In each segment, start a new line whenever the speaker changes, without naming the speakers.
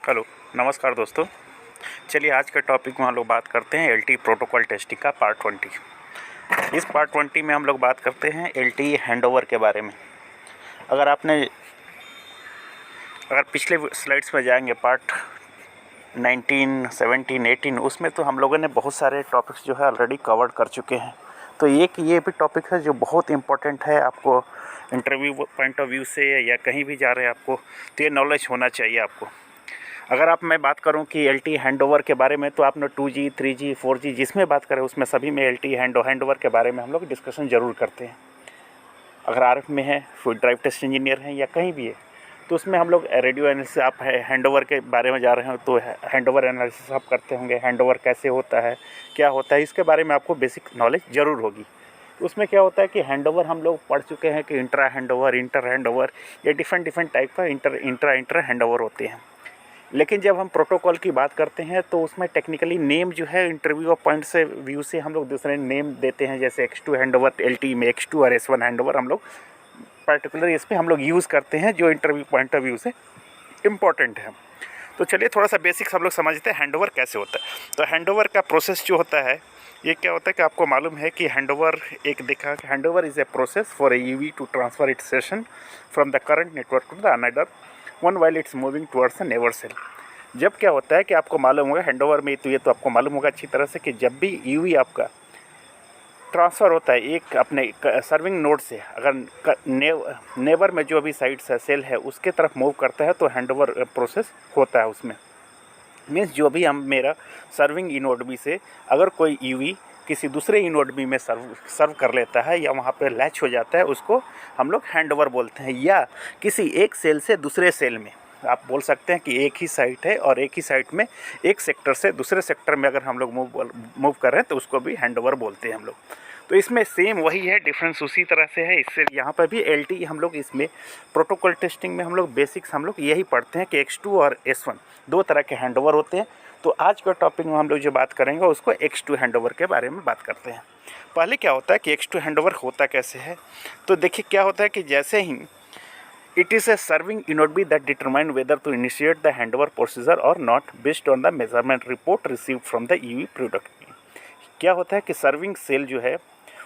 Hello, नमस्कार दोस्तों। चलिए आज के टॉपिक में हम लोग बात करते हैं एलटी प्रोटोकॉल टेस्टिंग का पार्ट 20। इस पार्ट 20 में हम लोग बात करते हैं एलटी हैंडओवर के बारे में। अगर पिछले स्लाइड्स में जाएंगे पार्ट 19, 17, 18, उसमें तो हम लोगों ने बहुत सारे टॉपिक्स जो है ऑलरेडी कवर कर चुके हैं। तो ये भी टॉपिक है जो बहुत इम्पोर्टेंट है आपको इंटरव्यू पॉइंट ऑफ व्यू से, या कहीं भी जा रहे हैं आपको तो ये नॉलेज होना चाहिए आपको। अगर मैं बात करूं कि एलटी हैंडओवर के बारे में, तो आपने 2G, 3G, 4G जिसमें बात करें उसमें सभी में एलटी हैंडओवर के बारे में हम लोग डिस्कशन ज़रूर करते हैं। अगर आरएफ में है, फुल ड्राइव टेस्ट इंजीनियर हैं या कहीं भी है, तो उसमें हम लोग रेडियो एनालिसिस, आप हैंडओवर के बारे में जा रहे हो तो हैंडओवर एनालिसिस आप करते होंगे। हैंडओवर कैसे होता है, क्या होता है, इसके बारे में आपको बेसिक नॉलेज ज़रूर होगी। उसमें क्या होता है कि हैंडओवर हम लोग पढ़ चुके हैं कि इंट्रा हैंडओवर, इंटर हैंडओवर, ये डिफरेंट टाइप का इंटर हैंडओवर होते हैं। लेकिन जब हम प्रोटोकॉल की बात करते हैं तो उसमें टेक्निकली नेम जो है इंटरव्यू पॉइंट से व्यू से हम लोग दूसरे नेम देते हैं। जैसे X2 हैंडओवर, एलटी में X2 और S1 हैंडओवर हम लोग पर्टिकुलर इस पर हम लोग यूज़ करते हैं जो इंटरव्यू पॉइंट ऑफ व्यू से इम्पॉर्टेंट है। तो चलिए थोड़ा सा बेसिक्स हम लोग समझते हैं हैंडओवर कैसे होता है। तो हैंडओवर का प्रोसेस जो होता है, ये क्या होता है कि आपको मालूम है कि handover handover is a process for a UE to transfer its session from the current network to the another one while its moving towards the neighbour cell. जब क्या होता है कि आपको मालूम होगा हैंडओवर में, तो ये तो आपको मालूम होगा अच्छी तरह से कि जब भी यूवी आपका ट्रांसफ़र होता है एक अपने सर्विंग नोड से, अगर नेबर में जो भी साइट्स है, सेल है, उसके तरफ मूव करता है तो हैंडओवर प्रोसेस होता है। उसमें मीन्स जो भी हम मेरा सर्विंग इनोड बी से अगर कोई यूवी किसी दूसरे इनोड बी में सर्व कर लेता है या वहाँ पे लैच हो जाता है, उसको हम लोग हैंडओवर बोलते हैं। या किसी एक सेल से दूसरे सेल में, आप बोल सकते हैं कि एक ही साइट है और एक ही साइट में एक सेक्टर से दूसरे सेक्टर में अगर हम लोग मूव कर रहे हैं तो उसको भी हैंडओवर बोलते हैं हम लोग। तो इसमें सेम वही है, डिफरेंस उसी तरह से है। इससे यहाँ पर भी एलटी हम लोग इसमें प्रोटोकॉल टेस्टिंग में हम लोग बेसिक्स हम लोग यही पढ़ते हैं कि X2 और S1 दो तरह के हैंडओवर होते हैं। तो आज के टॉपिक में हम लोग जो बात करेंगे उसको X2 हैंडओवर के बारे में बात करते हैं। पहले क्या होता है कि X2 हैंडओवर होता कैसे है, तो देखिए क्या होता है कि जैसे ही it is a serving inode B that determine whether to initiate the handover procedure or not based on the measurement report received from the EV product। क्या होता है कि सर्विंग सेल जो है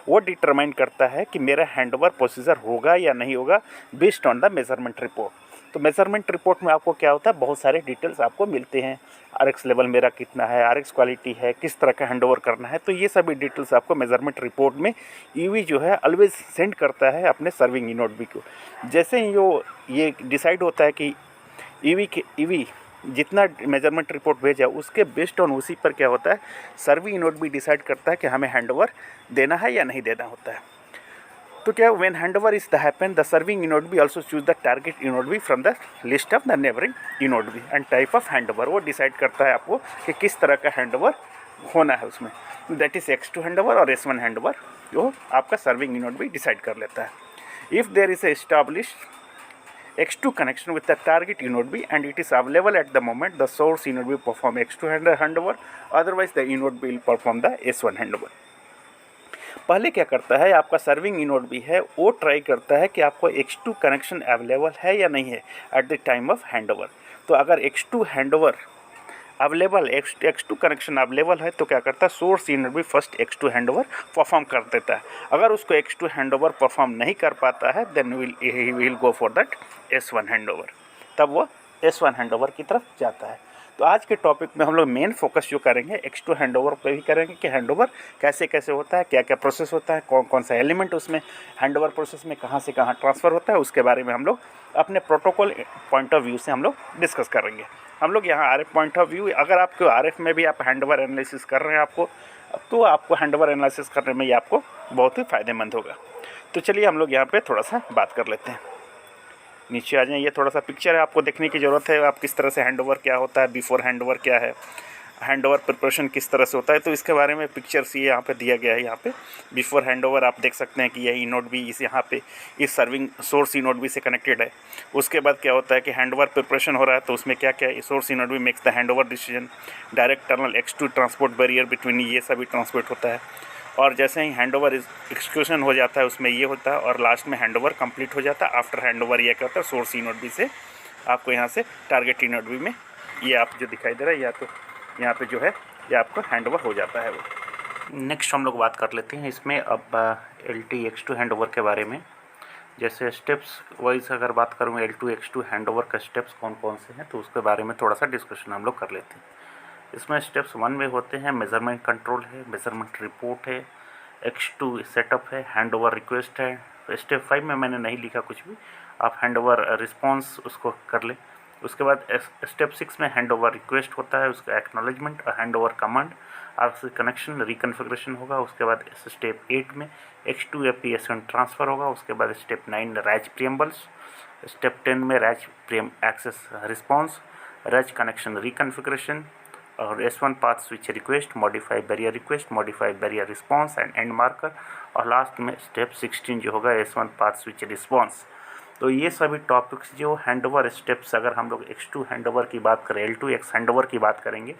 वो डिटरमाइन करता है कि मेरा हैंडओवर प्रोसीजर होगा या नहीं होगा based on the measurement report. तो मेजरमेंट रिपोर्ट में आपको क्या होता है, बहुत सारे डिटेल्स आपको मिलते हैं। आरएक्स लेवल मेरा कितना है, आरएक्स क्वालिटी है, किस तरह का हैंडओवर करना है, तो ये सभी डिटेल्स आपको मेजरमेंट रिपोर्ट में ईवी जो है ऑलवेज सेंड करता है अपने सर्विंग इनोड बी को। जैसे ही ये डिसाइड होता है कि ईवी जितना मेजरमेंट रिपोर्ट भेजा उसके बेस्ड ऑन उसी पर क्या होता है, सर्विंग इनोड भी डिसाइड करता है कि हमें हैंडओवर देना है या नहीं देना होता है। तो क्या when handover is the happen, the serving eNodeB also choose the target eNodeB from the list of the neighbouring eNodeB and type of handover. वो डिसाइड करता है आपको कि किस तरह का हैंडओवर होना है उसमें। दैट इज X2 हैंडओवर और S1 हैंडओवर जो आपका सर्विंग इनोड बी डिसाइड कर लेता है। If there is established X2 connection with the target inode B and it is available at the moment, the source inode B perform X2 handover, otherwise the inode B will perform the S1 handover। पहले क्या करता है, आपका serving inode भी है वो try करता है कि आपको X2 कनेक्शन अवेलेबल है या नहीं है at the time of handover. तो अगर X2 handover available, X2 connection available है तो क्या करता है, सोर्स इनोड भी फर्स्ट X2 हैंडओवर परफॉर्म कर देता है। अगर उसको X2 हैंडओवर परफॉर्म नहीं कर पाता है then he will go for that S1 handover, तब वो S1 हैंडओवर की तरफ जाता है। तो आज के टॉपिक में हम लोग मेन फोकस जो करेंगे X2 हैंडओवर पे ही करेंगे कि हैंडओवर कैसे कैसे होता है, क्या क्या प्रोसेस होता है, कौन कौन सा एलिमेंट उसमें हैंडओवर प्रोसेस में कहाँ से कहाँ ट्रांसफ़र होता है, उसके बारे में हम लोग अपने प्रोटोकॉल पॉइंट ऑफ व्यू से हम लोग डिस्कस करेंगे। हम लोग यहाँ आरएफ पॉइंट ऑफ व्यू, अगर आपको आरएफ में भी आप हैंडओवर एनालिसिस कर रहे हैं तो आपको हैंडओवर एनालिसिस करने में ये आपको बहुत ही फ़ायदेमंद होगा। तो चलिए हम लोग यहाँ पे थोड़ा सा बात कर लेते हैं। नीचे आ जाएं, ये थोड़ा सा पिक्चर है, आपको देखने की ज़रूरत है आप किस तरह से हैंडओवर क्या होता है, बिफोर हैंडओवर क्या है, हैंडओवर प्रिपरेशन किस तरह से होता है। तो इसके बारे में पिक्चर्स ये यहाँ पे दिया गया है। यहाँ पे बिफोर हैंडओवर आप देख सकते हैं कि यह इनोड भी इस यहाँ पे इस सर्विंग सोर्स इनोड भी से कनेक्टेड है। उसके बाद क्या होता है कि हैंडओवर प्रिपरेशन हो रहा है तो उसमें क्या क्या है, सोर्स इनोड भी makes the handover decision, direct tunnel X2 transport barrier between, ये सभी ट्रांसपोर्ट होता है। और जैसे ही हैंडओवर एक्सक्यूशन हो जाता है उसमें ये होता है और लास्ट में हैंडओवर कंप्लीट हो जाता है। आफ्टर हैंडओवर ये क्या होता है, सोर्स इनोड बी से आपको यहाँ से टारगेट इनोड बी में ये आप जो दिखाई दे रहा है या तो यहाँ पे जो है ये आपको हैंड ओवर हो जाता है वो। नेक्स्ट हम लोग बात कर लेते हैं इसमें अब L2X2 हैंड ओवर के बारे में। जैसे स्टेप्स वाइज अगर बात करूँ L2X2 हैंड ओवर का स्टेप्स कौन कौन से हैं, तो उसके बारे में थोड़ा सा डिस्कशन हम लोग कर लेते हैं। इसमें स्टेप्स 1 में होते हैं मेज़रमेंट कंट्रोल है, मेज़रमेंट रिपोर्ट है, X2 सेटअप है, हैंड ओवर रिक्वेस्ट है। स्टेप 5 में मैंने नहीं लिखा कुछ भी, आप हैंड ओवर रिस्पॉन्स उसको कर लें। उसके बाद स्टेप 6 में हैंड ओवर रिक्वेस्ट होता है, उसका एक्नॉलेजमेंट और hand over command RC connection reconfiguration होगा। उसके बाद स्टेप 8 में X2 एपीएसएन ट्रांसफ़र होगा। उसके बाद स्टेप 9 रैच प्रियम्बल्स, स्टेप 10 में रैच प्रियम एक्सेस रिस्पॉन्स, रैच कनेक्शन रिकन्फिग्रेशन और S1 path switch request, modify barrier request, modify barrier response and end marker, और लास्ट में स्टेप 16 जो होगा S1 पाथ स्विच रिस्पॉन्स। तो ये सभी टॉपिक्स जो हैंड ओवर स्टेप्स, अगर हम लोग X2 हैंड ओवर की बात करें, L2X हैंड ओवर की बात करेंगे,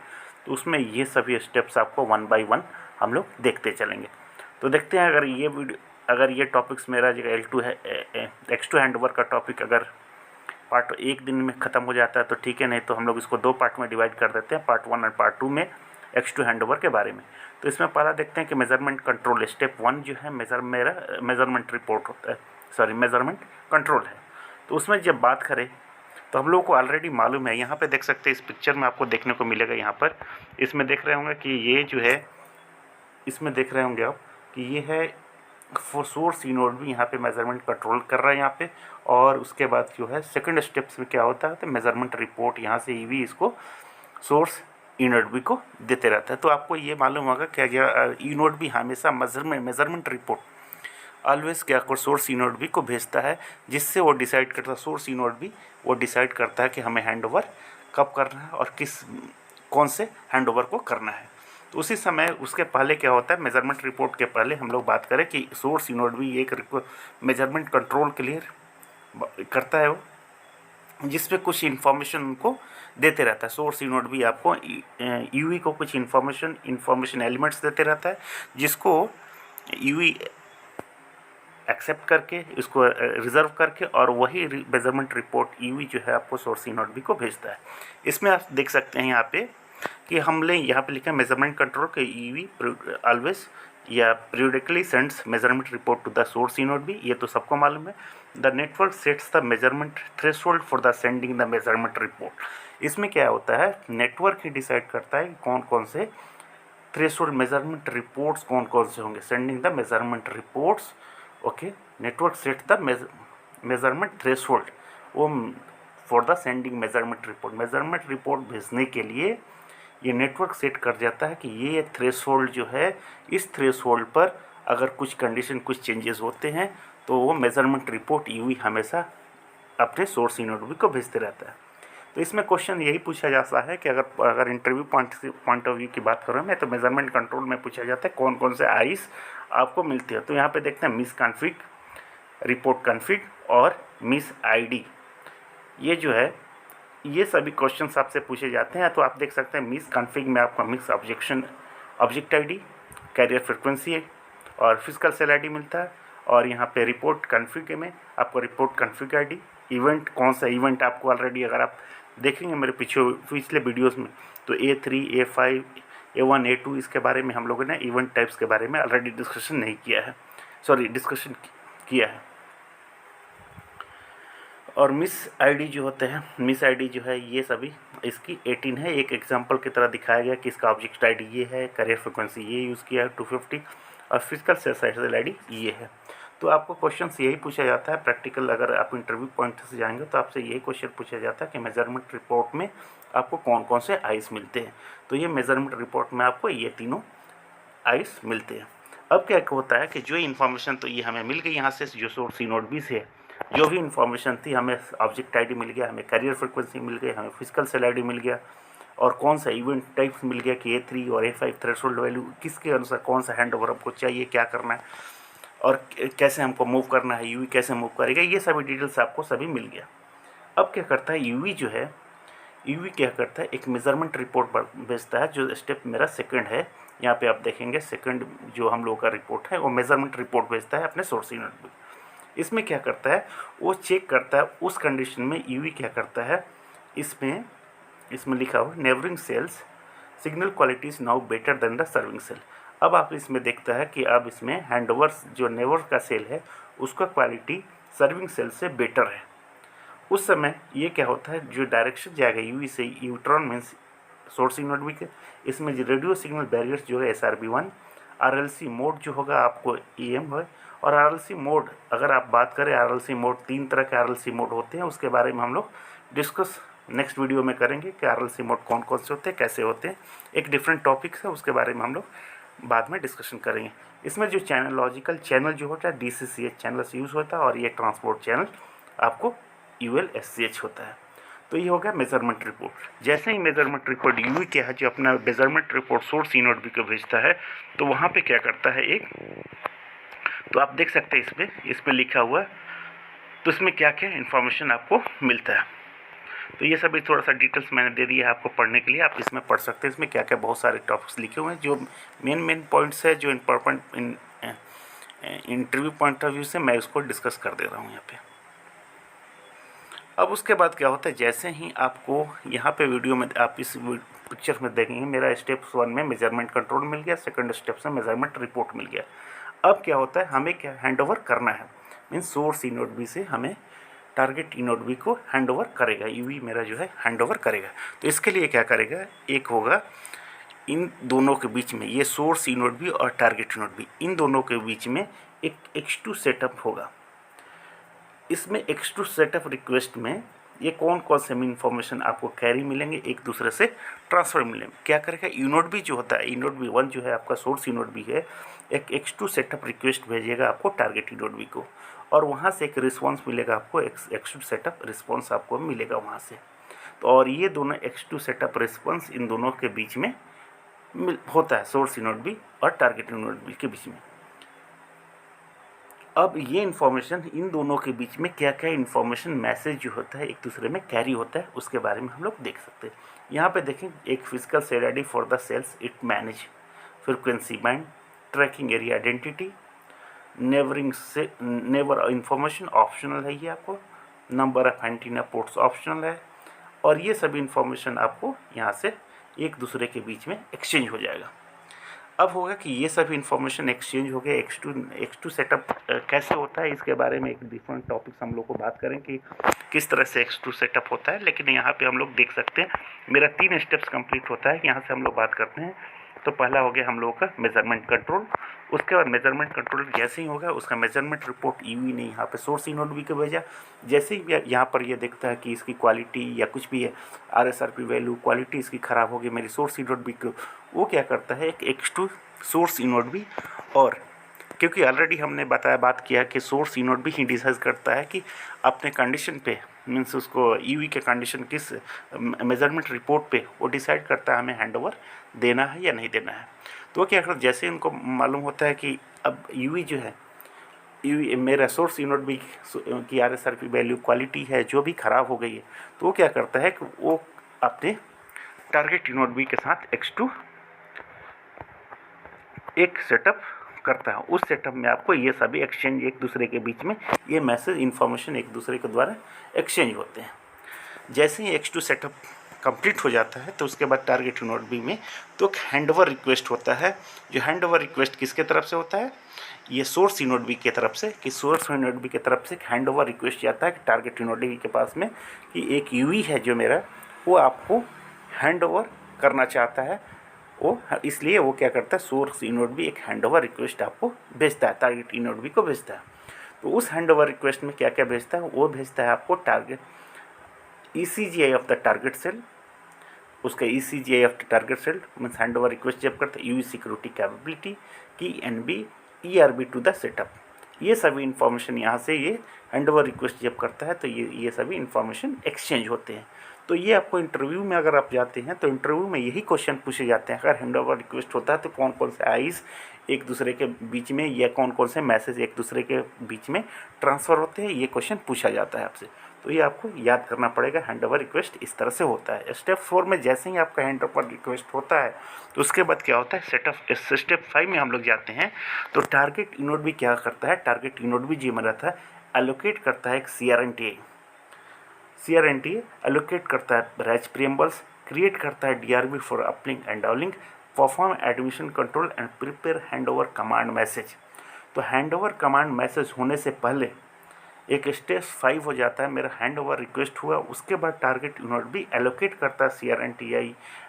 तो उसमें ये सभी स्टेप्स आपको 1 बाय 1 हम लोग देखते चलेंगे। तो देखते हैं अगर ये टॉपिक्स मेरा जो L2 है X2 हैंड ओवर का टॉपिक अगर पार्ट 1 दिन में ख़त्म हो जाता है तो ठीक है, नहीं तो हम लोग इसको 2 पार्ट में डिवाइड कर देते हैं, पार्ट 1 और पार्ट 2 में X2 हैंड ओवर के बारे में। तो इसमें पहला देखते हैं कि मेज़रमेंट कंट्रोल स्टेप 1 जो है मेज़रमेंट रिपोर्ट होता है, सॉरी मेज़रमेंट कंट्रोल है। तो उसमें जब बात करें तो हम लोगों को ऑलरेडी मालूम है, यहाँ पे देख सकते हैं इस पिक्चर में आपको देखने को मिलेगा, यहाँ पर इसमें देख रहे होंगे कि ये जो है, इसमें देख रहे होंगे आप कि ये है सोर्स इनोड भी यहाँ पे मेज़रमेंट कंट्रोल कर रहा है यहाँ पे। और उसके बाद जो है सेकंड स्टेप्स में क्या होता है तो मेज़रमेंट रिपोर्ट यहाँ से ईवी इसको सोर्स इनोड भी को देते रहता है। तो आपको ये मालूम होगा क्या इनोड भी हमेशा मेज़रमेंट रिपोर्ट ऑलवेज क्या को सोर्स इनोड भी को भेजता है, जिससे वो डिसाइड करता है, सोर्स इनोड भी वो डिसाइड करता है कि हमें हैंड ओवर कब करना है और कौन से हैंड ओवर को करना है। तो उसी समय उसके पहले क्या होता है, मेज़रमेंट रिपोर्ट के पहले हम लोग बात करें कि सोर्स इनोड भी एक मेज़रमेंट कंट्रोल क्लियर करता है वो, जिसपे कुछ इन्फॉर्मेशन उनको देते रहता है। सोर्स इनोड भी आपको यूवी को कुछ इन्फॉर्मेशन एलिमेंट्स देते रहता है, जिसको यूवी एक्सेप्ट करके इसको रिज़र्व करके और वही मेज़रमेंट रिपोर्ट ईवी जो है आपको सोर्स इनोड भी को भेजता है। इसमें आप देख सकते हैं यहाँ पे कि हमने यहाँ पे लिखा है मेज़रमेंट कंट्रोल के ईवी ऑलवेज या periodically sends measurement report to the source eNodeB, ये तो सबको मालूम है। The network sets the measurement threshold for the sending the measurement report. इसमें क्या होता है, नेटवर्क ही डिसाइड करता है कि कौन कौन से थ्रेशोल्ड मेज़रमेंट रिपोर्ट्स कौन कौन से होंगे, sending the measurement reports. Okay, network set the measurement threshold वो for the sending measurement report भेजने के लिए ये नेटवर्क सेट कर जाता है कि ये थ्रेशोल्ड जो है, इस थ्रेशोल्ड पर अगर कुछ कंडीशन कुछ चेंजेस होते हैं तो वो मेज़रमेंट रिपोर्ट यूवी हमेशा अपने सोर्स इनोड को भेजते रहता है। तो इसमें क्वेश्चन यही पूछा जाता है कि अगर इंटरव्यू पॉइंट ऑफ व्यू की बात करूँ मैं, तो मेज़रमेंट कंट्रोल में पूछा जाता है कौन कौन से आईस आपको मिलते हैं। तो यहाँ पे देखते हैं मिस कॉन्फ़िग, रिपोर्ट कॉन्फ़िग और मिस आईडी, ये जो है ये सभी क्वेश्चंस आपसे पूछे जाते हैं। तो आप देख सकते हैं मिस कॉन्फ़िग में आपका meas object ID, carrier frequency और फिजिकल सेल आईडी मिलता है। और यहाँ पे रिपोर्ट कॉन्फ़िग में आपको रिपोर्ट कॉन्फ़िग आईडी, इवेंट कौन सा इवेंट आपको ऑलरेडी अगर आप देखेंगे मेरे पिछले वीडियोस में, तो A3, A5, A1, A2 इसके बारे में हम लोगों ने इवेंट टाइप्स के बारे में ऑलरेडी डिस्कशन किया है। और मिस आईडी जो होते हैं, मिस आईडी जो है ये सभी इसकी 18 है, एक एग्जांपल की तरह दिखाया गया कि इसका ऑब्जेक्ट आईडी ये है, कैरियर फ्रिक्वेंसी ये यूज़ किया है 250 और फिजिकल सेल आईडी ये है। तो आपको क्वेश्चन यही पूछा जाता है प्रैक्टिकल, अगर आप इंटरव्यू पॉइंट से जाएंगे तो आपसे यही क्वेश्चन पूछा जाता है कि मेज़रमेंट रिपोर्ट में आपको कौन कौन से आइस मिलते हैं। तो ये मेज़रमेंट रिपोर्ट में आपको ये तीनों आइस मिलते हैं। अब क्या होता है कि जो इन्फॉर्मेशन तो ये हमें मिल गई यहाँ से, जो सोर्स इनोड भी से जो भी इन्फॉर्मेशन थी, हमें ऑब्जेक्ट आईडी मिल गया, हमें कैरियर फ्रिक्वेंसी मिल गई, हमें फिजिकल सेल आईडी मिल गया और कौन सा इवेंट टाइप्स मिल गया कि A3 और A5 थ्रेशोल्ड वैल्यू किसके अनुसार कौन सा हैंड ओवर हमको चाहिए, क्या करना है और कैसे हमको मूव करना है, यूवी कैसे मूव करेगा, ये सभी डिटेल्स आपको सभी मिल गया। अब क्या करता है यूवी जो है, यूवी क्या करता है एक मेज़रमेंट रिपोर्ट भेजता है, जो स्टेप मेरा सेकंड है। यहाँ पे आप देखेंगे सेकंड जो हम लोगों का रिपोर्ट है वो मेज़रमेंट रिपोर्ट भेजता है अपने सोर्स यूनिट में। इसमें क्या करता है वो चेक करता है उस कंडीशन में यूवी क्या करता है, इसमें इसमें लिखा हुआ neighbouring cells signal quality is now better than the serving cell. अब आप इसमें देखता है कि अब इसमें हैंडओवर जो नेबर का सेल है उसका क्वालिटी सर्विंग सेल से बेटर है। उस समय ये क्या होता है, जो डायरेक्शन जाएगा यूवी से यूट्रॉन मीन्स सोर्स इनवर्ट वीक, इसमें जो रेडियो सिग्नल बैरियर्स जो है SRB1, RLC मोड जो होगा आपको EM है, और RLC मोड अगर आप बात करें RLC मोड 3 तरह के RLC मोड होते हैं, उसके बारे में हम लोग डिस्कस नेक्स्ट वीडियो में करेंगे कि RLC मोड कौन कौन से होते हैं, कैसे होते हैं, एक डिफरेंट टॉपिक्स है, उसके बारे में हम लोग बाद में डिस्कशन करेंगे। इसमें जो लॉजिकल चैनल जो होता है DCCH चैनल से यूज़ होता है, और ये ट्रांसपोर्ट चैनल आपको ULSCH होता है। तो ये हो गया मेजरमेंट रिपोर्ट। जैसे ही मेजरमेंट रिपोर्ट यूवी क्या है जो अपना मेजरमेंट रिपोर्ट सोर्स इनवर्ट भी को भेजता है, तो वहाँ पे क्या करता है एक, तो आप देख सकते हैं इसमें लिखा हुआ है, तो इसमें क्या क्या इन्फॉर्मेशन आपको मिलता है। तो ये सभी थोड़ा सा डिटेल्स मैंने दे दिया है आपको पढ़ने के लिए, आप इसमें पढ़ सकते हैं। इसमें क्या क्या बहुत सारे टॉपिक्स लिखे हुए हैं, जो मेन पॉइंट्स है जो important interview point of view से मैं उसको डिस्कस कर दे रहा हूँ यहाँ पे। अब उसके बाद क्या होता है, जैसे ही आपको यहाँ पे वीडियो में आप इस पिक्चर में देखेंगे, मेरा स्टेप 1 में मेजरमेंट कंट्रोल मिल गया, सेकंड स्टेप से मेजरमेंट रिपोर्ट मिल गया। अब क्या होता है, हमें क्या हैंडओवर करना है, मीन्स सोर्स इनवर्ट बी से हमें टारगेट इनवर्ट बी को हैंडओवर करेगा, यूवी मेरा जो है हैंडओवर करेगा। तो इसके लिए क्या करेगा, एक होगा इन दोनों के बीच में, ये सोर्स इनवर्ट बी और टारगेट इनवर्ट बी, इन दोनों के बीच में एक X2 सेटअप होगा। इसमें X2 सेटअप रिक्वेस्ट में ये कौन कौन से इन्फॉर्मेशन आपको कैरी मिलेंगे, एक दूसरे से ट्रांसफ़र मिलेंगे। क्या करेगा, इनवर्ट बी जो होता है, इनवर्ट बी 1 जो है आपका सोर्स इनवर्ट बी है, एक X2 सेटअप रिक्वेस्ट भेजेगा आपको टारगेट इनवर्ट बी को, और वहाँ से एक रिस्पॉन्स मिलेगा आपको, X2 सेटअप रिस्पॉन्स आपको मिलेगा वहाँ से। तो और ये दोनों X2 सेटअप रिस्पॉन्स इन दोनों के बीच में होता है, सोर्स इनवर्ट बी और टारगेट इनवर्ट बी के बीच में। अब ये इन्फॉर्मेशन इन दोनों के बीच में क्या क्या इन्फॉर्मेशन मैसेज जो होता है एक दूसरे में कैरी होता है, उसके बारे में हम लोग देख सकते हैं। यहाँ पे देखें, एक physical cell ID for the cells it manage, frequency band, tracking area identity, neighbouring से नेबर इन्फॉर्मेशन ऑप्शनल है, ये आपको number of antenna ports optional है, और ये सभी इन्फॉर्मेशन आपको यहाँ से एक दूसरे के बीच में एक्सचेंज हो जाएगा। अब होगा कि ये सभी इन्फॉर्मेशन एक्सचेंज हो गया, X2 सेटअप कैसे होता है, इसके बारे में एक डिफरेंट टॉपिक्स हम लोग को बात करें कि किस तरह से X2 सेटअप होता है। लेकिन यहाँ पे हम लोग देख सकते हैं मेरा 3 स्टेप्स कंप्लीट होता है, यहाँ से हम लोग बात करते हैं। तो पहला हो गया हम लोगों का मेजरमेंट कंट्रोल, उसके बाद मेजरमेंट कंट्रोल जैसे ही होगा उसका मेजरमेंट रिपोर्ट यूवी ने यहाँ पे सोर्स इनवर्ट बी को भेजा। जैसे ही यहाँ पर ये देखता है कि इसकी क्वालिटी या कुछ भी है, RSRP वैल्यू क्वालिटी इसकी ख़राब होगी मेरी सोर्स इनवर्ट बी को, वो क्या करता है एक X2 सोर्स इनवर्ट बी, और क्योंकि ऑलरेडी हमने बात किया कि सोर्स इनवर्ट बी ही डिसाइड करता है कि अपने कंडीशन पे, मीन्स उसको यूवी के कंडीशन किस मेजरमेंट रिपोर्ट पे वो डिसाइड करता है हमें हैंडओवर देना है या नहीं देना है। तो वो क्या करता है, जैसे उनको मालूम होता है कि अब यूवी जो है, यूवी मेरा सोर्स इनवर्ट बी की RSRP वैल्यू क्वालिटी है जो भी ख़राब हो गई है, तो वो क्या करता है कि वो अपने टारगेट इनवर्ट बी के साथ X2 एक सेटअप करता है। उस सेटअप में आपको ये सभी एक्सचेंज एक दूसरे के बीच में ये मैसेज इन्फॉर्मेशन एक दूसरे के द्वारा एक्सचेंज होते हैं। जैसे ही X2 सेटअप कंप्लीट हो जाता है तो उसके बाद टारगेट इनवर्ट बी में तो एक हैंडओवर रिक्वेस्ट होता है, जो हैंडओवर रिक्वेस्ट किसके तरफ से होता है, ये सोर्स इनवर्ट बी की तरफ से, कि सोर्स इनवर्ट बी की तरफ से एक हैंडओवर रिक्वेस्ट जाता है कि टारगेट इनवर्ट बी के पास में कि एक यूवी है जो मेरा, वो आपको हैंडओवर करना चाहता है। वो इसलिए वो क्या करता है, सोर्स इनवर्ट बी एक हैंडओवर रिक्वेस्ट आपको भेजता है, टारगेट इनवर्ट बी को भेजता है। तो उस हैंडओवर रिक्वेस्ट में क्या क्या भेजता है, वो भेजता है आपको target ECGI of the target cell, उसका ECGI of the target cell means handover request जब करता है, यूवी सिक्योरिटी कैपेबिलिटी की NB ERB to the setup, ये सभी इन्फॉर्मेशन यहाँ से ये हैंडओवर रिक्वेस्ट जब करता है तो ये सभी इन्फॉर्मेशन एक्सचेंज होते हैं। तो ये आपको इंटरव्यू में अगर आप जाते हैं तो इंटरव्यू में यही क्वेश्चन पूछे जाते हैं, अगर हैंडओवर रिक्वेस्ट होता है तो कौन कौन से आईज एक दूसरे के बीच में या कौन कौन से मैसेज एक दूसरे के बीच में ट्रांसफ़र होते हैं, ये क्वेश्चन पूछा जाता है आपसे। तो ये आपको याद करना पड़ेगा, हैंडओवर रिक्वेस्ट इस तरह से होता है। स्टेप 4 में जैसे ही आपका हैंडओवर रिक्वेस्ट होता है तो उसके बाद क्या होता है, स्टेप 5 में हम लोग जाते हैं। तो टारगेट इनवर्ट बी क्या करता है, टारगेट इनवर्ट बी जी में रहता है एलोकेट करता है एक CRNTA एलोकेट करता है रैच प्रीएम्बल्स, क्रिएट करता है DRB for uplink and downlink, perform admission control and prepare handover command message. तो हैंडओवर कमांड मैसेज होने से पहले एक स्टेप 5 हो जाता है, मेरा हैंड ओवर रिक्वेस्ट हुआ, उसके बाद टारगेट यूनिट भी एलोकेट करता है CRNTI,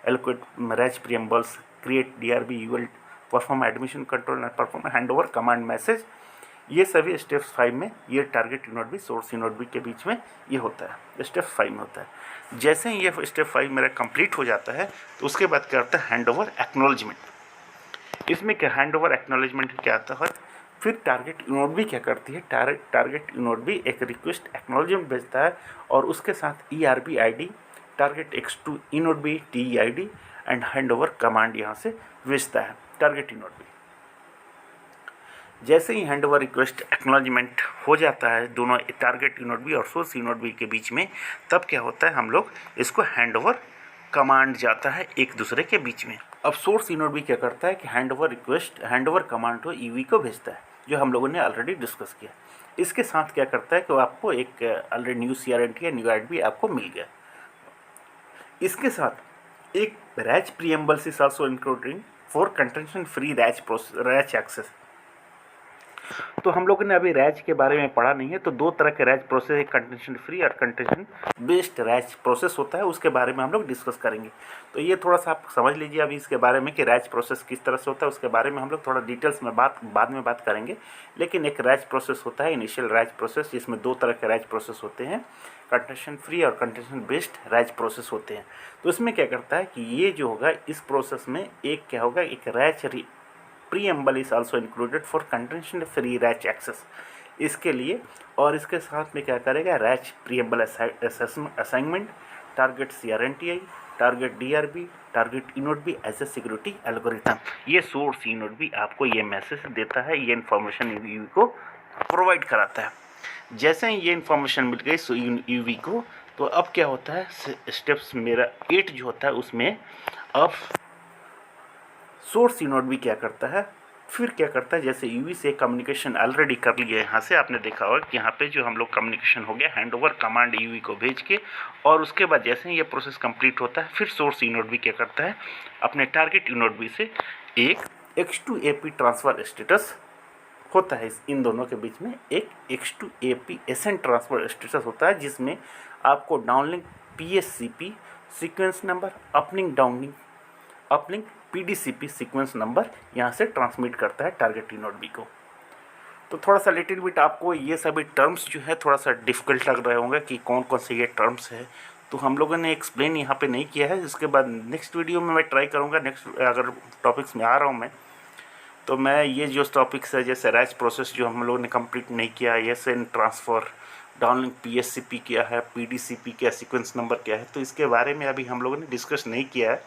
allocate RACH preambles, create DRB, UL, perform admission control and perform hand over command message. ये सभी स्टेप्स 5 में ये टारगेट यूनिट भी सोर्स यूनिट भी के बीच में ये होता है, स्टेप 5 में होता है। जैसे ही ये स्टेप 5 मेरा कंप्लीट हो जाता है तो उसके बाद क्या होता है, हैंड ओवर एक्नॉलेजमेंट। इसमें क्या हैंड ओवर एक्नॉलेजमेंट क्या आता है, फिर टारगेट यूनिट भी क्या करती है, टारगेट यूनिट भी एक रिक्वेस्ट एक्नॉलेजमेंट भेजता है और उसके साथ ERB ID, target X2 unit भी TEID and hand over command यहाँ से भेजता है टारगेट यूनिट भी। जैसे ही हैंड ओवर रिक्वेस्ट एक्नॉलेजमेंट हो जाता है दोनों टारगेट यूनिट भी और सोर्स यूनिट भी के बीच में, तब क्या होता है, हम लोग इसको हैंड ओवर कमांड जाता है एक दूसरे के बीच में। अब सोर्स यूनिट भी क्या करता है कि hand over request, hand over command को EV को भेजता है, जो हम लोगों ने ऑलरेडी डिस्कस किया। इसके साथ क्या करता है कि आपको एक ऑलरेडी न्यू CRNT या न्यू ID भी आपको मिल गया। इसके साथ एक RACH preambles is also including for contention free RACH access. तो हम लोगों ने अभी रैच के बारे में पढ़ा नहीं है, तो दो तरह के रैच प्रोसेस, एक कंटेंशन फ्री और कंटेंशन बेस्ड रैच प्रोसेस होता है, उसके बारे में हम लोग डिस्कस करेंगे। तो ये थोड़ा सा आप समझ लीजिए अभी इसके बारे में कि रैच प्रोसेस किस तरह से होता है, उसके बारे में हम लोग थोड़ा डिटेल्स में बाद में बात करेंगे। लेकिन एक रैच प्रोसेस होता है, इनिशियल रैच प्रोसेस, जिसमें दो तरह के रैच प्रोसेस होते हैं, कंटेंशन फ्री और कंटेंशन बेस्ड रैच प्रोसेस होते हैं। तो इसमें क्या करता है कि ये जो होगा इस प्रोसेस में एक क्या होगा, एक RACH preamble is also included for contention free RACH access, इसके लिए। और इसके साथ में क्या करेगा, रैच preamble assignment, target CRNTI, target DRB, target unit B as a security algorithm. ये सोर्स यूनिट भी आपको ये मैसेज देता है, ये इन्फॉर्मेशन UV को प्रोवाइड कराता है। जैसे ही ये इन्फॉर्मेशन मिल गई UV को, तो अब क्या होता है, स्टेप्स मेरा 8 जो होता है उसमें अब सोर्स यूनिट भी क्या करता है, फिर क्या करता है, जैसे UV से कम्युनिकेशन ऑलरेडी कर लिया है, यहाँ से आपने देखा होगा कि यहाँ पे जो हम लोग कम्युनिकेशन हो गया हैंड ओवर कमांड UV को भेज के, और उसके बाद जैसे ही ये प्रोसेस कंप्लीट होता है, फिर सोर्स यूनिट भी क्या करता है, अपने टारगेट यूनिट भी से एक X2AP ट्रांसफ़र स्टेटस होता है। इन दोनों के बीच में एक X2AP एसेंट ट्रांसफ़र स्टेटस होता है, जिसमें आपको downlink PSCP sequence number, uplink PDCP sequence number यहाँ से ट्रांसमिट करता है टारगेट यूनिट बी को। तो थोड़ा सा लिटिल बिट आपको ये सभी टर्म्स जो है थोड़ा सा डिफ़िकल्ट लग रहे होंगे कि कौन कौन से ये टर्म्स है, तो हम लोगों ने एक्सप्लेन यहाँ पे नहीं किया है। इसके बाद नेक्स्ट वीडियो में मैं ट्राई करूँगा, नेक्स्ट अगर टॉपिक्स में आ रहा हूँ मैं, तो मैं ये जो टॉपिक्स है जैसे रैच प्रोसेस जो हम लोगों ने कंप्लीट नहीं किया, एसेंट ट्रांसफ़र, डाउनलिंक PSCP क्या है, PDCP क्या, सीक्वेंस नंबर क्या है, तो इसके बारे में अभी हम लोगों ने डिस्कस नहीं किया है।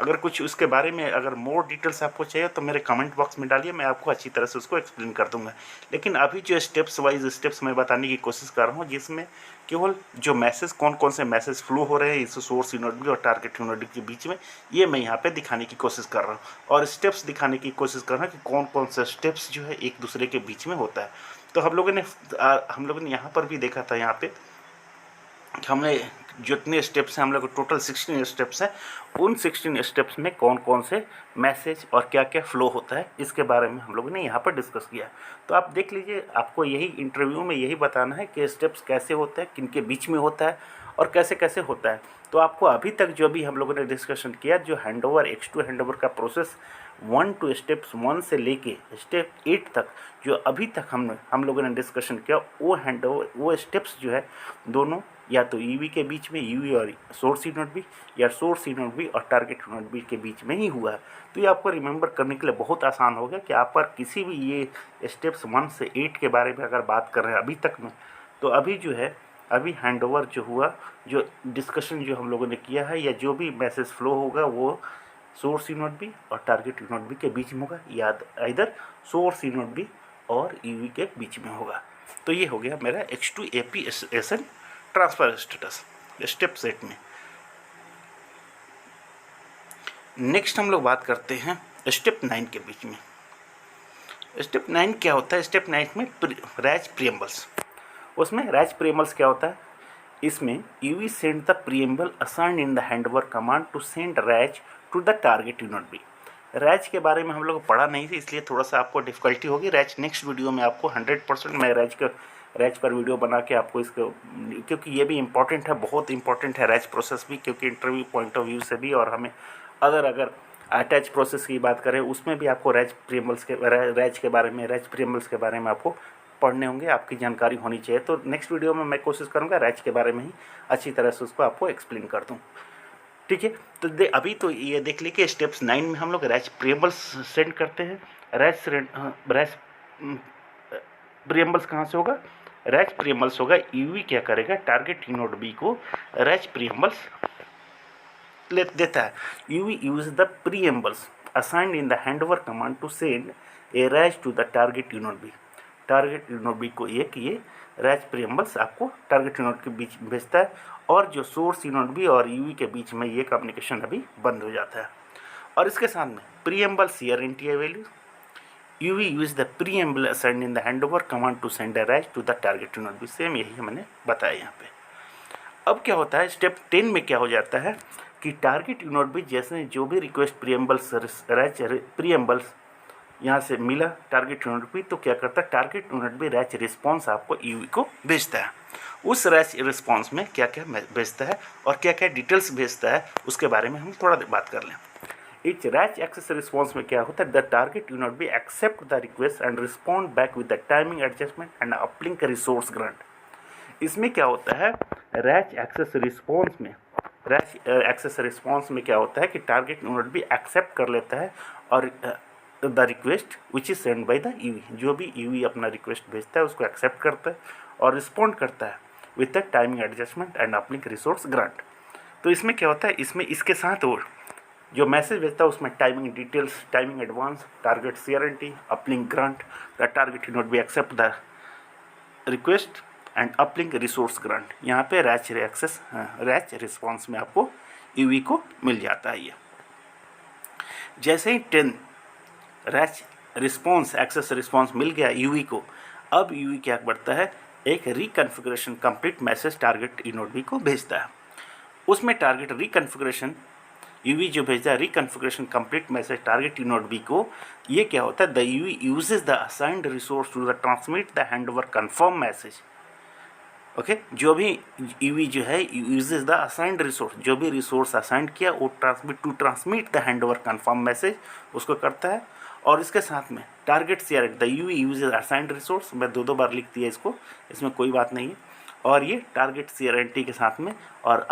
अगर कुछ उसके बारे में अगर मोर डिटेल्स आपको चाहिए तो मेरे कमेंट बॉक्स में डालिए, मैं आपको अच्छी तरह से उसको एक्सप्लेन कर दूंगा। लेकिन अभी जो स्टेप्स वाइज स्टेप्स मैं बताने की कोशिश कर रहा हूँ, जिसमें केवल जो मैसेज कौन कौन से मैसेज फ्लो हो रहे हैं इस सोर्स यूनिट भी और टारगेट यूनिट के बीच में, ये मैं यहाँ पे दिखाने की कोशिश कर रहा हूँ, और स्टेप्स दिखाने की कोशिश कर रहा हूँ कि कौन कौन से स्टेप्स जो है एक दूसरे के बीच में होता है। तो हम लोगों ने यहाँ पर भी देखा था, यहाँ पे हमने जितने स्टेप्स हैं, हम लोग टोटल 16 स्टेप्स हैं, उन 16 स्टेप्स में कौन कौन से मैसेज और क्या क्या फ्लो होता है, इसके बारे में हम लोगों ने यहाँ पर डिस्कस किया। तो आप देख लीजिए, आपको यही इंटरव्यू में यही बताना है कि स्टेप्स कैसे होते हैं, किन के बीच में होता है और कैसे कैसे होता है। तो आपको अभी तक जो भी हम लोगों ने डिस्कशन किया, जो हैंडओवर X2 हैंडओवर का प्रोसेस 1 to स्टेप्स 1 से लेके स्टेप 8 तक जो अभी तक हम लोगों ने डिस्कशन किया, वो स्टेप्स जो है दोनों या तो EV के बीच में, UV और सोर्स यूनिट भी, या सोर्स यूनिट भी और टारगेट यूनिट भी के बीच में ही हुआ है। तो ये आपको रिमेंबर करने के लिए बहुत आसान हो गया कि आप पर किसी भी ये स्टेप्स 1 से 8 के बारे में अगर बात कर रहे हैं अभी तक में, तो अभी जो है अभी हैंडओवर जो हुआ, जो डिस्कशन जो हम लोगों ने किया है, या जो भी मैसेज फ्लो होगा वो सोर्स यूनिट भी और टारगेट यूनिट भी के बीच में होगा, या इधर सोर्स यूनिट भी और UV के बीच में होगा। तो ये हो गया मेरा X2AP SN transfer status step set में। नेक्स्ट हम लोग बात करते हैं स्टेप 9 के बीच में। स्टेप 9 क्या होता है? स्टेप 9 में रैच प्रीएम्बल्स। उसमें रैच प्रीएम्बल्स क्या होता है? इसमें UE send the preamble assigned in the handover command to send RACH to the target unit B. RACH के बारे में हम लोग पढ़ा नहीं थे, इसलिए थोड़ा सा आपको डिफ़िकल्टी होगी। रैच नेक्स्ट वीडियो में आपको 100% मैं रैच पर वीडियो बना के आपको इसको, क्योंकि ये भी इम्पॉर्टेंट है, बहुत इंपॉर्टेंट है रैच प्रोसेस भी, क्योंकि इंटरव्यू पॉइंट ऑफ व्यू से भी, और हमें अगर अटैच प्रोसेस की बात करें उसमें भी आपको रैच प्रीएम्बल्स के रैच प्रीएम्बल्स के बारे में आपको पढ़ने होंगे, आपकी जानकारी होनी चाहिए। तो नेक्स्ट वीडियो में मैं कोशिश करूँगा रैच के बारे में ही अच्छी तरह से उसको आपको एक्सप्लेन कर दूँ, ठीक है। तो अभी तो ये देख लीजिए स्टेप्स 9 में हम लोग रैच प्रीएम्बल्स सेंड करते हैं। रैच प्रीएम्बल्स कहाँ से होगा? रैच प्रीएम्बल्स होगा, यूवी क्या करेगा, टारगेट नोड बी को रैच प्रीएम्बल्स देता है। UE use the preambles assigned in the handover command to send a RACH to the target unit B. Target unit B को ये रैच प्रीएम्बल्स आपको टारगेट यूनिट के बीच भेजता है, और जो सोर्स यूनिट बी और यूवी के बीच में ये कम्युनिकेशन अभी बंद हो जाता है। और इसके साथ में preambles here NTI value, UV use the preamble assigned in the handover command to send a RACH to the target unit B. Same यही मैंने बताया यहाँ पे। अब क्या होता है, स्टेप 10 में क्या हो जाता है कि टारगेट यूनिट भी जैसे जो भी रिक्वेस्ट प्रीएम्बल्स रैच प्रीएम्बल्स यहाँ से मिला टारगेट यूनिट भी, तो क्या करता है टारगेट यूनिट भी रैच रिस्पॉन्स आपको यूवी को भेजता है। उस रैच रिस्पॉन्स में क्या क्या भेजता है और क्या क्या डिटेल्स भेजता है उसके बारे में हम थोड़ा बात कर लें। इच रैच एक्सेस रिस्पॉन्स में क्या होता है, द टारगेट यूनिट भी accept the request and respond back with the timing adjustment and uplink resource grant. इसमें क्या होता है, रैच एक्सेस रिस्पॉन्स में क्या होता है कि टारगेट यूनिट भी एक्सेप्ट कर लेता है और the request which is send by the UV, जो भी यूवी अपना रिक्वेस्ट भेजता है उसको एक्सेप्ट करता है और रिस्पॉन्ड करता है with the timing adjustment and uplink resource grant. तो इसमें क्या होता है, इसमें इसके साथ और जो मैसेज भेजता है उसमें timing details, timing advance, target CRNT, uplink grant, the target unit भी accept the request and uplink resource grant. यहाँ पे रैच रिस्पॉन्स में आपको यूवी को मिल जाता है। ये जैसे ही 10 रैच रिस्पॉन्स एक्सेस रिस्पॉन्स मिल गया यूवी को, अब यूवी क्या करता है, एक reconfiguration complete message target unit B को भेजता है। उसमें टारगेट रिकन्फिगरेशन यूवी जो भेजता है reconfiguration complete message target unit B को, ये क्या होता है, the UV uses the assigned resource to the transmit the handover confirm message. Okay, जो भी यूवी जो है यूजेस द असाइंड रिसोर्स, जो भी रिसोर्स असाइंड किया वो transmit the handover confirm message उसको करता है। और इसके साथ में target CRNT, the UV uses assigned resource, मैं दो बार लिख दिया इसको, इसमें कोई बात नहीं है। और ये टारगेट सीआरएनटी के साथ में और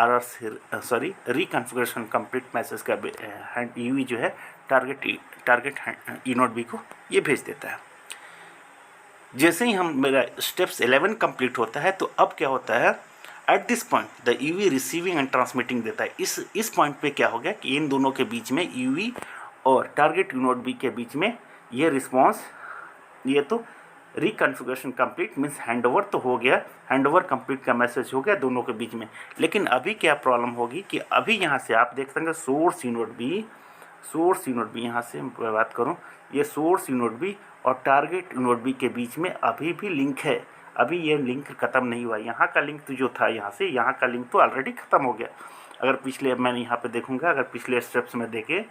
रिकन्फिगरेशन कंप्लीट मैसेज का यूवी जो है टारगेट यूनिट बी को ये भेज देता है। जैसे ही हम मेरा स्टेप्स 11 कंप्लीट होता है, तो अब क्या होता है, at this point the UV receiving end transmitting देता है। इस पॉइंट पे क्या हो गया कि इन दोनों के बीच में यूवी और टारगेट यूनिट बी के बीच में ये रिस्पॉन्स, ये तो रिकन्फिगरेशन कंप्लीट मीन्स हैंडओवर तो हो गया, हैंडओवर कंप्लीट का मैसेज हो गया दोनों के बीच में। लेकिन अभी क्या प्रॉब्लम होगी कि अभी यहाँ से आप देख सकते सोर्स यूनिट बी यहाँ से मैं बात करूँ, ये सोर्स यूनिट बी और टारगेट यूनिट बी के बीच में अभी भी लिंक है, अभी ये लिंक ख़त्म नहीं हुआ। यहाँ का लिंक तो जो था यहाँ से, यहाँ का लिंक तो ऑलरेडी ख़त्म हो गया। अगर पिछले मैंने यहाँ पे देखूँगा, अगर पिछले स्टेप्स में देखें,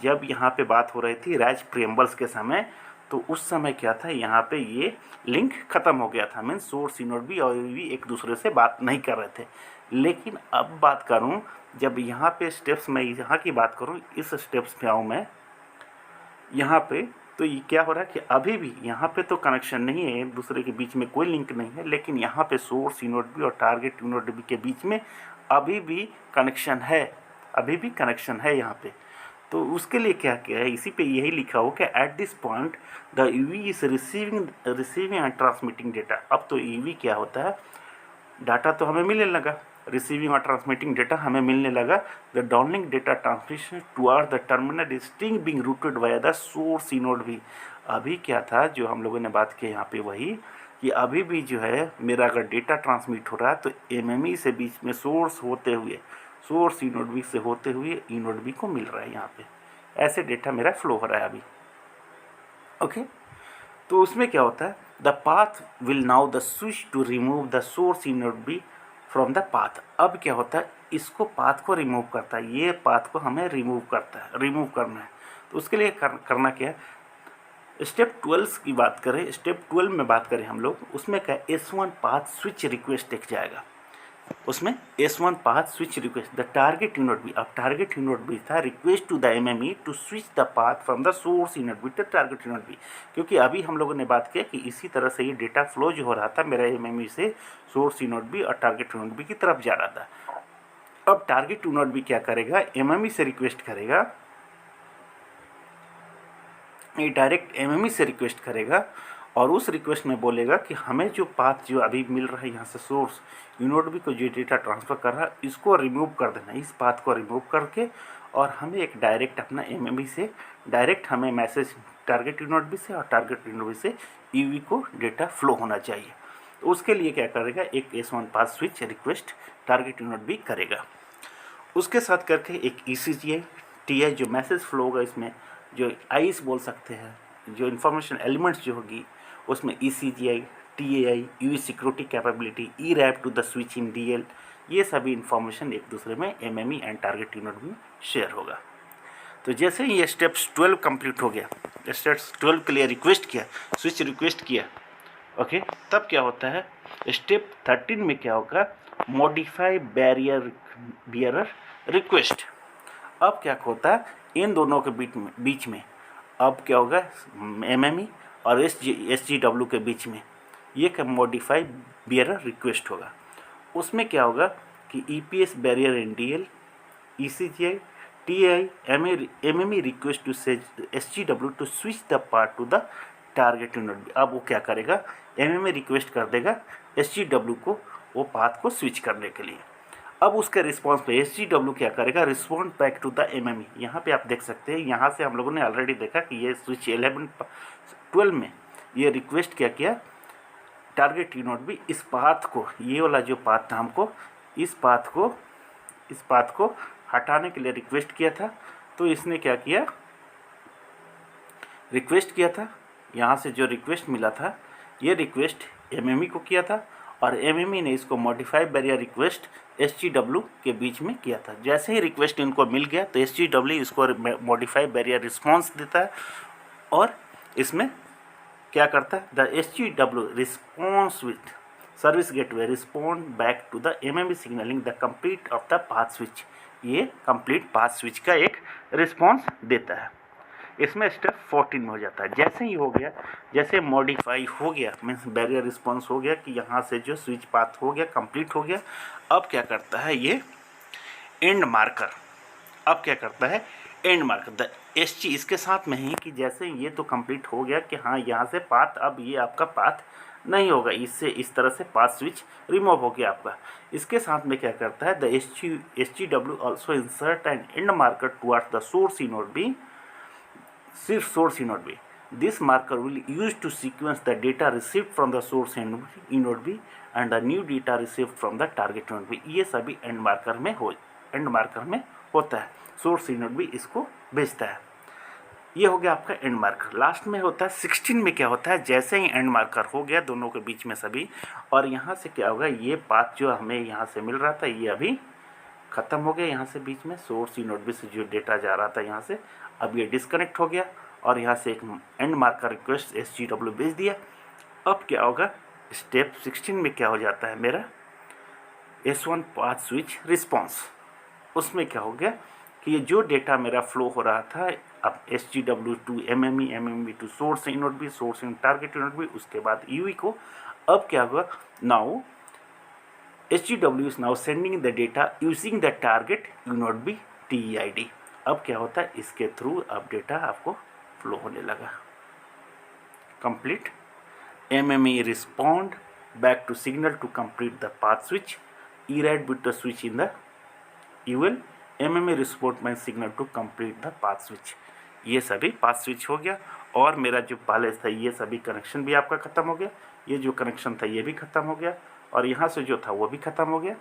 जब यहाँ पे बात हो रही थी रैच प्रीएम्बल्स के समय, तो उस समय क्या था, यहाँ पे ये लिंक ख़त्म हो गया था, मीन्स सोर्स यूनिट बी और यूवी एक दूसरे से बात नहीं कर रहे थे। लेकिन अब बात करूँ, जब यहाँ पे स्टेप्स में यहाँ की बात करूँ, इस स्टेप्स पे आऊँ मैं यहाँ पे, तो ये क्या हो रहा है कि अभी भी यहाँ पे तो कनेक्शन नहीं है, एक दूसरे के बीच में कोई लिंक नहीं है, लेकिन यहाँ पे सोर्स यूनिट बी और टारगेट यूनिट बी के बीच में अभी भी कनेक्शन है, यहाँ पे। तो उसके लिए क्या किया है, इसी पे यही लिखा हो कि at this point the UV is receiving end transmitting data. अब तो यूवी क्या होता है, डाटा तो हमें मिलने लगा, रिसीविंग और ट्रांसमिटिंग डेटा हमें मिलने लगा। The downlink data transmission toward the terminal is still being routed via the source unit B. अभी क्या था जो हम लोगों ने बात की यहाँ पे, वही कि अभी भी जो है मेरा अगर डेटा ट्रांसमिट हो रहा है तो एमएमई से बीच में सोर्स यूनिट बी से होते हुए यूनिट बी को मिल रहा है। यहाँ पे ऐसे डेटा मेरा फ्लो हो रहा है अभी। ओके, तो उसमें क्या होता है, the path will now the switch to remove the source unit B from the path. अब क्या होता है, इसको पाथ को रिमूव करता है, ये पाथ को हमें रिमूव करना है। तो उसके लिए करना क्या है, स्टेप 12 की बात करें, स्टेप 12 में बात करें हम लोग, उसमें क्या S1 पाथ स्विच रिक्वेस्ट एक जाएगा, उसमें S1 path switch request the target unit B. अब टारगेट यूनिट बी था request to the MME to switch the path from the source unit B to target unit B, क्योंकि अभी हम लोगों ने बात किया कि इसी तरह से ये डेटा फ्लो जो हो रहा था मेरा एमएमई से सोर्स यूनिट बी और टारगेट यूनिट बी की तरफ जा रहा था। अब टारगेट यूनिट बी क्या करेगा, एमएमई से रिक्वेस्ट करेगा, ये डायरेक्ट एमएमई से रिक्वेस्ट करेगा और उस रिक्वेस्ट में बोलेगा कि हमें जो पाथ जो अभी मिल रहा है यहाँ से सोर्स यूनिट बी को जो डेटा ट्रांसफ़र कर रहा है इसको रिमूव कर देना, इस पाथ को रिमूव करके, और हमें एक डायरेक्ट अपना एमएमई से डायरेक्ट हमें मैसेज टारगेट यूनिट बी से और टारगेट यूनिट बी से ईवी को डेटा फ्लो होना चाहिए। तो उसके लिए क्या करेगा, एक S1 path switch request target unit B करेगा, उसके साथ करके एक ECGI TI जो मैसेज फ्लो होगा, इसमें जो आईस बोल सकते हैं, जो इन्फॉर्मेशन एलिमेंट्स जो होगी उसमें ECGI TAI UE security capability ERAP to the switch in DL, ये सभी इन्फॉर्मेशन एक दूसरे में एमएमई एंड टारगेट यूनिट में शेयर होगा। तो जैसे ही ये स्टेप्स 12 कंप्लीट हो गया, स्टेप्स 12 के लिए रिक्वेस्ट किया, स्विच रिक्वेस्ट किया, ओके, तब क्या होता है, स्टेप 13 में क्या होगा, मॉडिफाई बैरियर रिक्वेस्ट। अब क्या होता है, इन दोनों के बीच में अब क्या होगा, एमएमई और SGW के बीच में ये क्या मॉडिफाई बैरियर रिक्वेस्ट होगा। उसमें क्या होगा कि EPS bearer in DL, ECGI TI MME request to SGW to switch the path to the target unit. अब वो क्या करेगा, एमएमई रिक्वेस्ट कर देगा SGW को वो पाथ को स्विच करने के लिए। अब उसके रिस्पॉन्स पे SGW क्या करेगा, respond back to the MME. यहाँ पे आप देख सकते हैं, यहाँ से हम लोगों ने ऑलरेडी देखा कि ये स्विच 12 में ये रिक्वेस्ट क्या किया, टारगेट यूनिट भी इस पाथ को, ये वाला जो पाथ था हमको, इस पाथ को हटाने के लिए रिक्वेस्ट किया था। तो इसने क्या किया, रिक्वेस्ट किया था, यहाँ से जो रिक्वेस्ट मिला था ये रिक्वेस्ट एमएमई को किया था और एमएमई ने इसको मॉडिफाई बैरियर रिक्वेस्ट SGW के बीच में किया था। जैसे ही रिक्वेस्ट इनको मिल गया तो SGW इसको मॉडिफाई बैरियर रिस्पॉन्स देता है और इसमें क्या करता है, the SGW response with service gateway respond back to the MME signalling the complete of the path switch. ये कंप्लीट पाथ स्विच का एक रिस्पॉन्स देता है। इसमें स्टेप 14 में हो जाता है, जैसे ही हो गया, जैसे मॉडिफाई हो गया, मीन्स बैरियर रिस्पॉन्स हो गया कि यहाँ से जो स्विच पाथ हो गया, कंप्लीट हो गया। अब क्या करता है ये एंड मार्कर, अब क्या करता है एंड मार्कर द SG इसके साथ में ही कि जैसे ये तो कंप्लीट हो गया कि हाँ यहाँ से पाथ, अब ये आपका पाथ नहीं होगा, इससे इस तरह से पाथ स्विच रिमूव हो गया आपका। इसके साथ में क्या करता है, the SGW also insert and end marker towards the source unit B, source unit B. This marker will use to sequence the data received from the source unit B and the new data received from the target unit B. ये सभी and marker में होता है, source unit भी इसको भेजता है। ये हो गया आपका एंड मार्कर। लास्ट में होता है 16 में क्या होता है, जैसे ही एंड मार्कर हो गया दोनों के बीच में सभी, और यहाँ से क्या होगा, ये पाथ जो हमें यहाँ से मिल रहा था ये अभी ख़त्म हो गया, यहाँ से बीच में सोर्स यूनिट भी से जो डेटा जा रहा था यहाँ से, अब ये डिस्कनेक्ट हो गया और यहाँ से एक एंड मार्कर रिक्वेस्ट SGW भेज दिया। अब क्या होगा, स्टेप 16 में क्या हो जाता है मेरा S1 पाथ स्विच रिस्पॉन्स। उसमें क्या हो गया कि ये जो डेटा मेरा फ्लो हो रहा था, अब SGW to MME, MME to source unit भी, सोर्स यूनिट टारगेट यूनिट भी, उसके बाद यूवी को। अब क्या होगा, now SGW is now sending the data using the target unit B TEID। अब क्या होता है, इसके थ्रू अब डेटा आपको फ्लो होने लगा। Complete MME respond back to signal to complete the path switch, ERAD with the switch in the UL, MME respond my signal to complete the path switch. ये सभी पाथ स्विच हो गया और मेरा जो पहले था ये सभी कनेक्शन भी आपका ख़त्म हो गया, ये जो कनेक्शन था ये भी ख़त्म हो गया और यहाँ से जो था वो भी ख़त्म हो गया।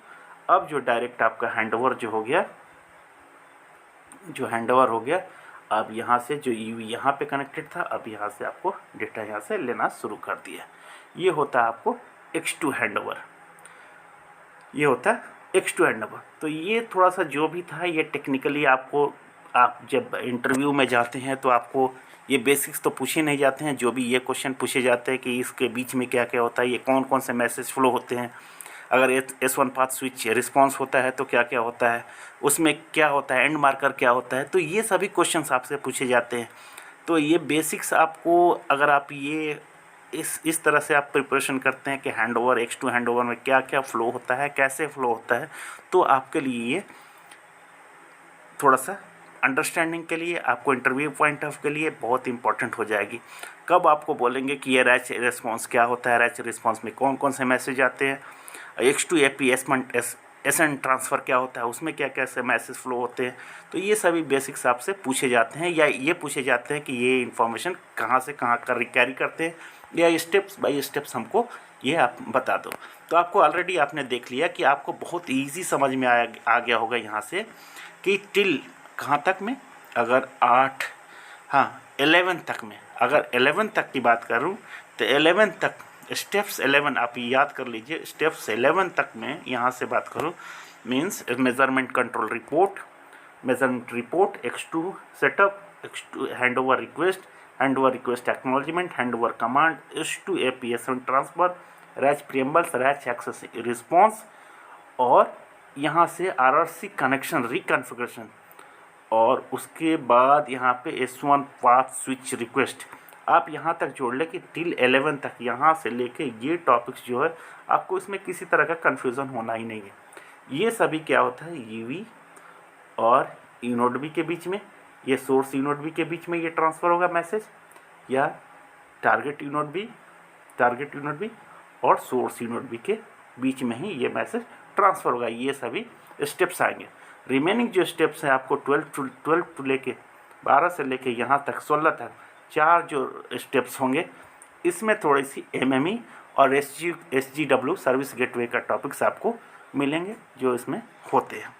अब जो डायरेक्ट आपका हैंडओवर जो हो गया, अब यहाँ से जो यूवी यहाँ पे कनेक्टेड था, अब यहाँ से आपको डेटा यहाँ से लेना शुरू कर दिया। ये होता है आपको X2 हैंडओवर। ये होता है X2 हैंडओवर। तो ये थोड़ा सा जो भी था ये टेक्निकली आपको, आप जब इंटरव्यू में जाते हैं तो आपको ये बेसिक्स तो पूछे नहीं जाते हैं, जो भी ये क्वेश्चन पूछे जाते हैं कि इसके बीच में क्या क्या होता है, ये कौन कौन से मैसेज फ्लो होते हैं, अगर S1 पाथ स्विच रिस्पांस होता है तो क्या क्या होता है, उसमें क्या होता है, एंड मार्कर क्या होता है, तो ये सभी क्वेश्चंस आपसे पूछे जाते हैं। तो ये बेसिक्स आपको, अगर आप ये इस तरह से आप प्रिपरेशन करते हैं कि हैंडओवर X2 हैंडओवर में क्या क्या फ़्लो होता है, कैसे फ़्लो होता है, तो आपके लिए ये थोड़ा सा अंडरस्टैंडिंग के लिए, आपको इंटरव्यू पॉइंट ऑफ के लिए बहुत इंपॉर्टेंट हो जाएगी। कब आपको बोलेंगे कि ये रैच रिस्पॉन्स क्या होता है, रैच रिस्पॉन्स में कौन कौन से मैसेज आते हैं, X2 AP SN ट्रांसफ़र क्या होता है, उसमें क्या कैसे मैसेज फ्लो होते हैं, तो ये सभी बेसिक्स आपसे पूछे जाते हैं, या ये पूछे जाते हैं कि ये इन्फॉर्मेशन कहाँ से कहाँ कर कैरी करते हैं, या स्टेप्स बाय स्टेप्स हमको ये आप बता दो। तो आपको ऑलरेडी आपने देख लिया कि आपको बहुत ईजी समझ में आ गया होगा यहाँ से कि टिल कहाँ तक में, अगर 8, हाँ 11 तक में, अगर 11 तक की बात करूँ तो 11 तक स्टेप्स 11 आप याद कर लीजिए। स्टेप्स 11 तक में यहाँ से बात करूँ means measurement control report, measurement report, X2 setup, X2 handover request acknowledgement, handover command, S2 AP SN transfer, RACH preambles, RACH access response, और यहाँ से RRC कनेक्शन रिकॉन्फ़िगरेशन, और उसके बाद यहाँ पे S1 पाथ स्विच रिक्वेस्ट। आप यहाँ तक जोड़ लें कि टिल 11 तक, यहाँ से लेके ये टॉपिक्स जो है आपको इसमें किसी तरह का कन्फ्यूज़न होना ही नहीं है। ये सभी क्या होता है, यूवी और यूनोड बी के बीच में, ये सोर्स यूनोड बी के बीच में ये ट्रांसफ़र होगा मैसेज, या टारगेट यूनोड बी और सोर्स यूनोड बी के बीच में ही ये मैसेज ट्रांसफ़र होगा। ये सभी स्टेप्स आएंगे। रिमेनिंग जो स्टेप्स हैं आपको 12 टू लेके 12 से लेके यहाँ तक 16 तक 4 जो स्टेप्स होंगे, इसमें थोड़ी सी MME और SGW सर्विस गेटवे का टॉपिक्स आपको मिलेंगे जो इसमें होते हैं।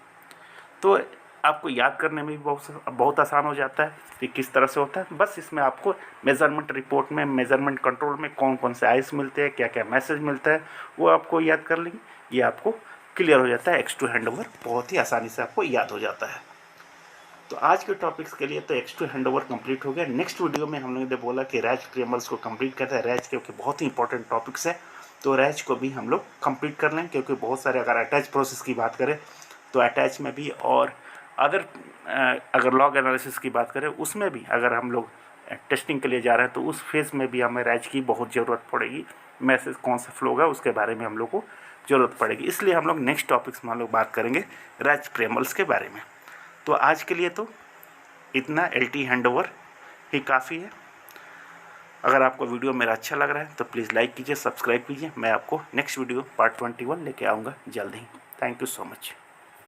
तो आपको याद करने में भी बहुत आसान हो जाता है कि किस तरह से होता है। बस इसमें आपको मेज़रमेंट रिपोर्ट में, मेज़रमेंट कंट्रोल में कौन कौन से आइस मिलते हैं, क्या क्या मैसेज मिलता है, वो आपको याद कर लेंगे, ये आपको क्लियर हो जाता है। X2 हैंडओवर बहुत ही आसानी से आपको याद हो जाता है। तो आज के टॉपिक्स के लिए तो X2 हैंडओवर कंप्लीट हो गया। नेक्स्ट वीडियो में हम लोगों ने बोला कि रैच प्रिएम्बल्स को कंप्लीट करते हैं, रैच क्योंकि बहुत ही इंपॉर्टेंट टॉपिक्स है, तो रैच को भी हम लोग कंप्लीट कर लें, क्योंकि बहुत सारे, अगर अटैच प्रोसेस की बात करें तो अटैच में भी, और अदर अगर लॉग एनालिसिस की बात करें उसमें भी, अगर हम लोग टेस्टिंग के लिए जा रहे हैं तो उस फेज़ में भी हमें रैच की बहुत ज़रूरत पड़ेगी। मैसेज कौन सा फ्लो होगा उसके बारे में हम लोग को ज़रूरत पड़ेगी, इसलिए हम लोग नेक्स्ट टॉपिक्स में हम लोग बात करेंगे रैच प्रिएम्बल्स के बारे में। तो आज के लिए तो इतना, LT हैंडओवर ही काफ़ी है। अगर आपको वीडियो मेरा अच्छा लग रहा है तो प्लीज़ लाइक कीजिए, सब्सक्राइब कीजिए। मैं आपको नेक्स्ट वीडियो पार्ट 21 लेके आऊँगा जल्द ही। Thank you so much.